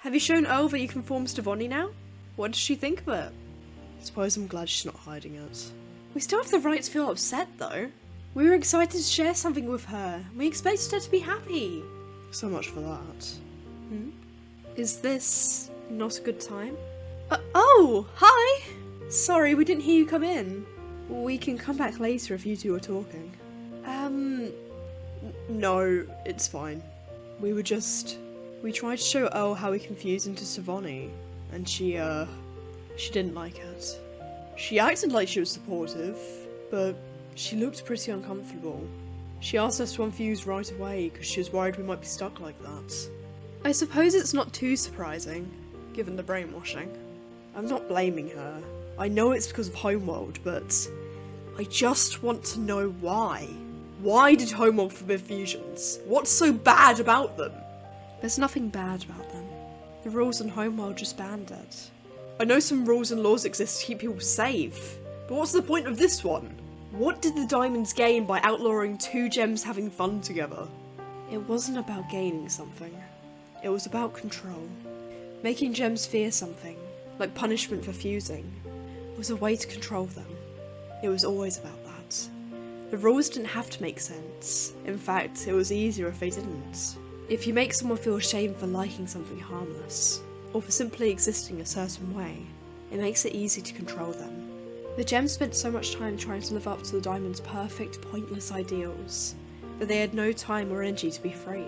Have you shown Earl that you can form Stevonnie now? What does she think of it? I suppose I'm glad she's not hiding it. We still have the right to feel upset, though. We were excited to share something with her. We expected her to be happy. So much for that. Is this not a good time? Oh, hi! Sorry, we didn't hear you come in. We can come back later if you two are talking. No, it's fine. We tried to show Earl how we can fuse into Stevonnie, and she didn't like it. She acted like she was supportive, but she looked pretty uncomfortable. She asked us to unfuse right away because she was worried we might be stuck like that. I suppose it's not too surprising, Given the brainwashing. I'm not blaming her. I know it's because of Homeworld, but I just want to know why. Why did Homeworld forbid fusions? What's so bad about them? There's nothing bad about them. The rules on Homeworld just banned it. I know some rules and laws exist to keep people safe, but what's the point of this one? What did the diamonds gain by outlawing two gems having fun together? It wasn't about gaining something. It was about control. Making gems fear something, like punishment for fusing, was a way to control them. It was always about that. The rules didn't have to make sense. In fact, it was easier if they didn't. If you make someone feel ashamed for liking something harmless, or for simply existing a certain way, it makes it easy to control them. The gems spent so much time trying to live up to the diamond's perfect, pointless ideals, that they had no time or energy to be free.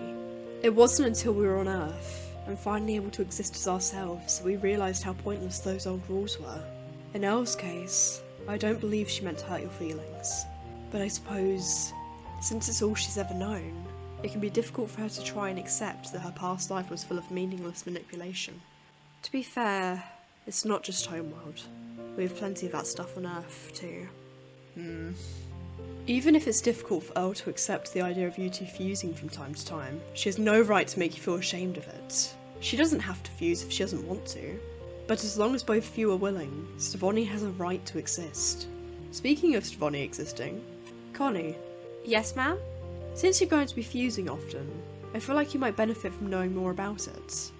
It wasn't until we were on Earth, and finally able to exist as ourselves, that we realised how pointless those old rules were. In Earl's case, I don't believe she meant to hurt your feelings, but I suppose, since it's all she's ever known, it can be difficult for her to try and accept that her past life was full of meaningless manipulation. To be fair, it's not just Homeworld. We have plenty of that stuff on Earth, too. Even if it's difficult for Earl to accept the idea of you two fusing from time to time, she has no right to make you feel ashamed of it. She doesn't have to fuse if she doesn't want to. But as long as both of you are willing, Stevonnie has a right to exist. Speaking of Stevonnie existing, Connie. Yes, ma'am? Since you're going to be fusing often, I feel like you might benefit from knowing more about it.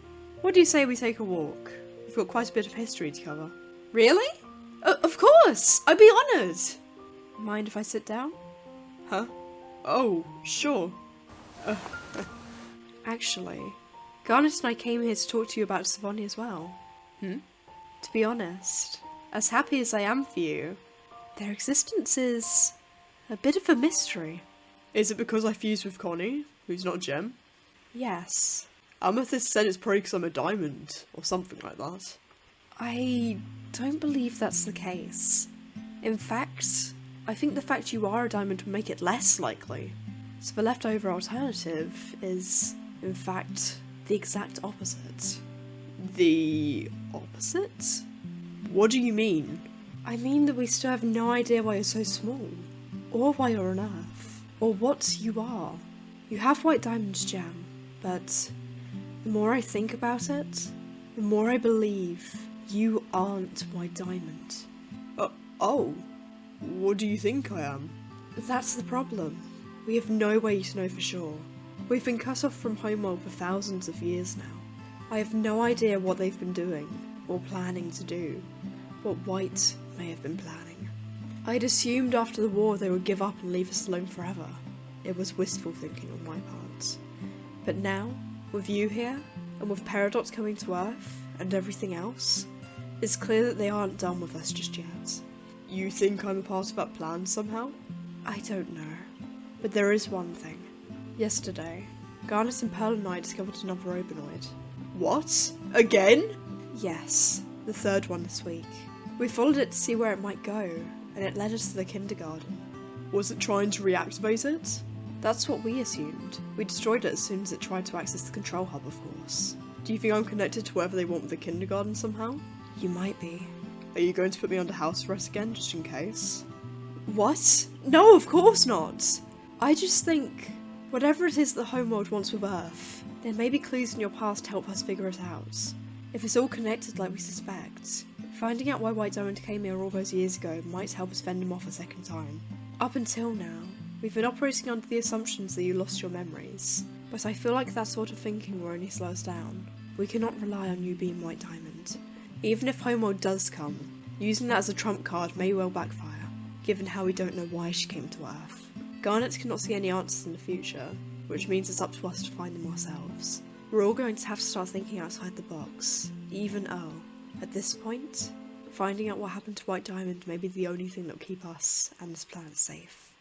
What do you say we take a walk? We've got quite a bit of history to cover. Really? Of course! I'd be honoured! Mind if I sit down? Huh? Oh, sure. Actually, Garnet and I came here to talk to you about Stevonnie as well. To be honest, as happy as I am for you, their existence is a bit of a mystery. Is it because I fused with Connie, who's not a gem? Yes. Amethyst said it's probably because I'm a diamond, or something like that. I don't believe that's the case. In fact, I think the fact you are a diamond would make it less likely. So the leftover alternative is, in fact, the exact opposite. The opposite? What do you mean? I mean that we still have no idea why you're so small, or why you're on Earth, or what you are. You have White Diamond's gem, but the more I think about it, the more I believe you aren't White Diamond. Oh. What do you think I am? That's the problem. We have no way to know for sure. We've been cut off from Homeworld for thousands of years now. I have no idea what they've been doing, or planning to do, what White may have been planning. I'd assumed after the war they would give up and leave us alone forever. It was wistful thinking on my part. But now, with you here, and with Paradox coming to Earth, and everything else, it's clear that they aren't done with us just yet. You think I'm a part of that plan somehow? I don't know. But there is one thing. Yesterday, Garnet and Pearl and I discovered another Obonoid. What? Again? Yes, the third one this week. We followed it to see where it might go, and it led us to the kindergarten. Was it trying to reactivate it? That's what we assumed. We destroyed it as soon as it tried to access the control hub, of course. Do you think I'm connected to whoever they want with the kindergarten somehow? You might be. Are you going to put me under house arrest again, just in case? What? No, of course not! I just think, whatever it is that Homeworld wants with Earth, there may be clues in your past to help us figure it out. If it's all connected like we suspect, finding out why White Diamond came here all those years ago might help us fend him off a second time. Up until now, we've been operating under the assumptions that you lost your memories, but I feel like that sort of thinking will only slow us down. We cannot rely on you being White Diamond. Even if Homeworld does come, using that as a trump card may well backfire, given how we don't know why she came to Earth. Garnet cannot see any answers in the future, which means it's up to us to find them ourselves. We're all going to have to start thinking outside the box, even Earl. At this point, finding out what happened to White Diamond may be the only thing that will keep us and this planet safe.